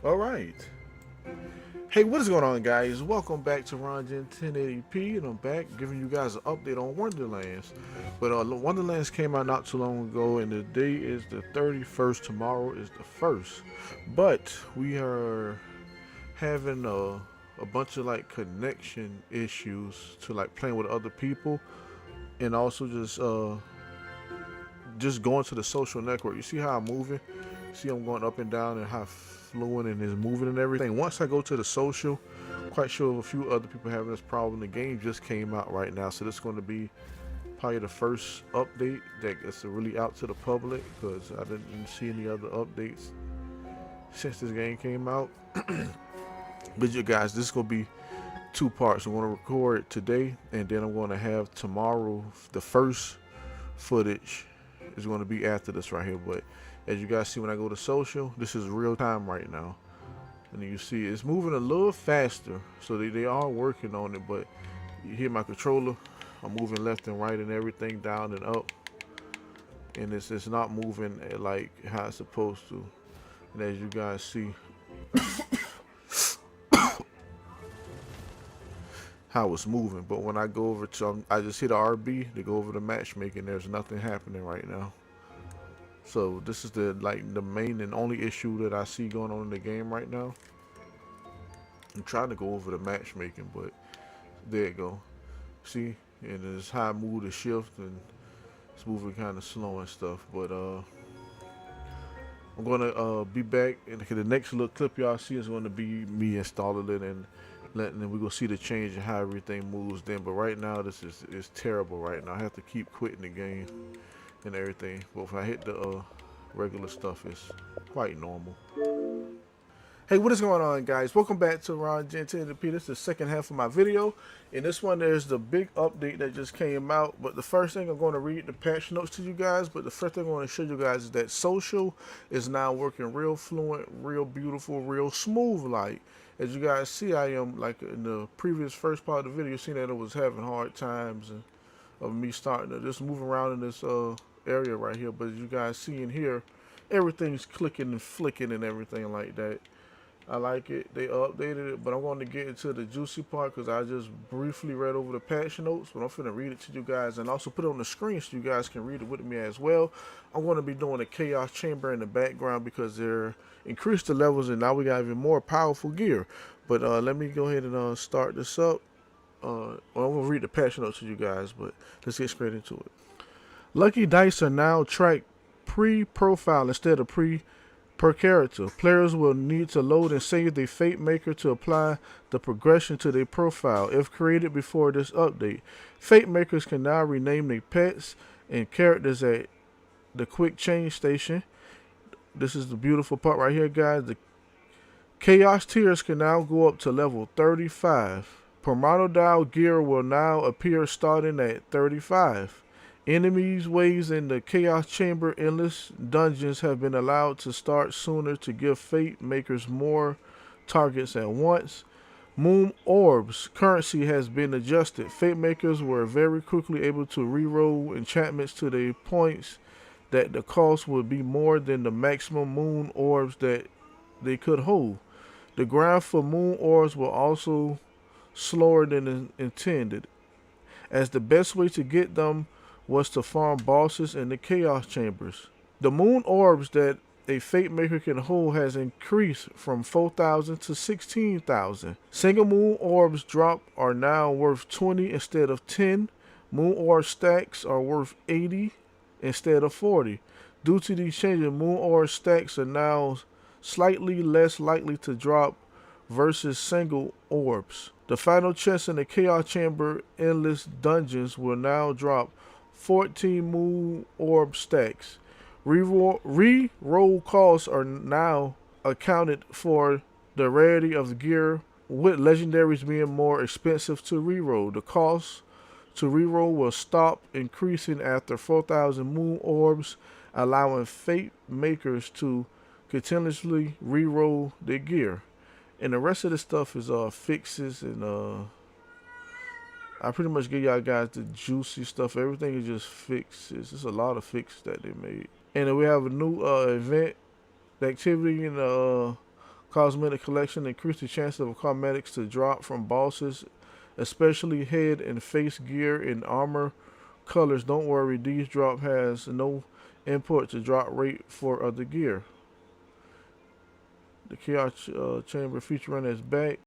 All right. Hey, what is going on, guys? Welcome back to Rongen 1080p, and I'm back giving you guys an update on Wonderlands. But Wonderlands came out not too long ago, and the day is the 31st. Tomorrow is the 1st. But we are having a bunch of like connection issues to like playing with other people, and also just going to the social network. You see how I'm moving? See I'm going up and down and how fluent and is moving and everything. Once I go to the social, quite sure of a few other people having this problem. The game just came out right now, so this is going to be probably the first update that gets really out to the public because I didn't see any other updates since this game came out. But you guys, this is going to be two parts. I'm going to record it today, and then I'm going to have tomorrow the first footage is going to be after this right here. But as you guys see when I go to social, this is real time right now. And you see it's moving a little faster. So they are working on it, but you hear my controller, I'm moving left and right and everything, down and up. And it's not moving like how it's supposed to. And as you guys see how it's moving. But when I go over to, I just hit RB to go over to matchmaking, there's nothing happening right now. So this is the main and only issue that I see going on in the game right now. I'm trying to go over the matchmaking, but there you go. See, and it's how I move the shift, and it's moving kind of slow and stuff. But I'm gonna be back, and the next little clip y'all see is gonna be me installing it and we're gonna see the change in how everything moves then. But right now, this is terrible right now. I have to keep quitting the game and everything. But if I hit the regular stuff, it's quite normal. Hey, what is going on, guys? Welcome back to Ron Gen 1080p. This is the second half of my video. In this one, there's the big update that just came out. But the first thing, I'm going to read the patch notes to you guys. But the first thing I want to show you guys is that social is now working real fluent, real beautiful, real smooth. Like, as you guys see, I am, like in the previous first part of the video, you seen that it was having hard times and of me starting to just move around in this area right here. But as you guys see in here, everything's clicking and flicking and everything like that. I like it. They updated it, but I'm going to get into the juicy part because I just briefly read over the patch notes, but I'm going to read it to you guys and also put it on the screen so you guys can read it with me as well. I'm going to be doing a chaos chamber in the background because they're increased the levels and now we got even more powerful gear. But let me go ahead and start this up. I'm going to read the patch notes to you guys, but let's get straight into it. Lucky dice are now tracked pre-profile instead of per character. Players will need to load and save their Fate Maker to apply the progression to their profile if created before this update. Fate Makers can now rename their pets and characters at the quick change station. This is the beautiful part right here, guys. The Chaos tiers can now go up to level 35. Permanodile gear will now appear starting at 35. Enemies waves in the Chaos Chamber Endless Dungeons have been allowed to start sooner to give Fate Makers more targets at once. Moon Orbs currency has been adjusted. Fate Makers were very quickly able to reroll enchantments to the points that the cost would be more than the maximum Moon Orbs that they could hold. The grind for Moon Orbs will also slower than intended, as the best way to get them was to farm bosses in the Chaos Chambers. The Moon Orbs that a Fate Maker can hold has increased from 4,000 to 16,000. Single Moon Orbs drop are now worth 20 instead of 10. Moon Orb stacks are worth 80 instead of 40. Due to these changes, Moon Orb stacks are now slightly less likely to drop versus single orbs. The final chest in the Chaos Chamber Endless Dungeons will now drop 14 Moon Orb stacks. Re-roll costs are now accounted for the rarity of the gear, with legendaries being more expensive to re-roll. The cost to re-roll will stop increasing after 4,000 Moon Orbs, allowing Fate Makers to continuously re-roll their gear. And the rest of the stuff is fixes and I pretty much give y'all guys the juicy stuff. Everything is just fixes. There's a lot of fixes that they made. And then we have a new event activity in the Cosmetic collection increase the chance of cosmetics to drop from bosses, especially head and face gear and armor colors. Don't worry, these drop has no input to drop rate for other gear. The chaos chamber feature run is back.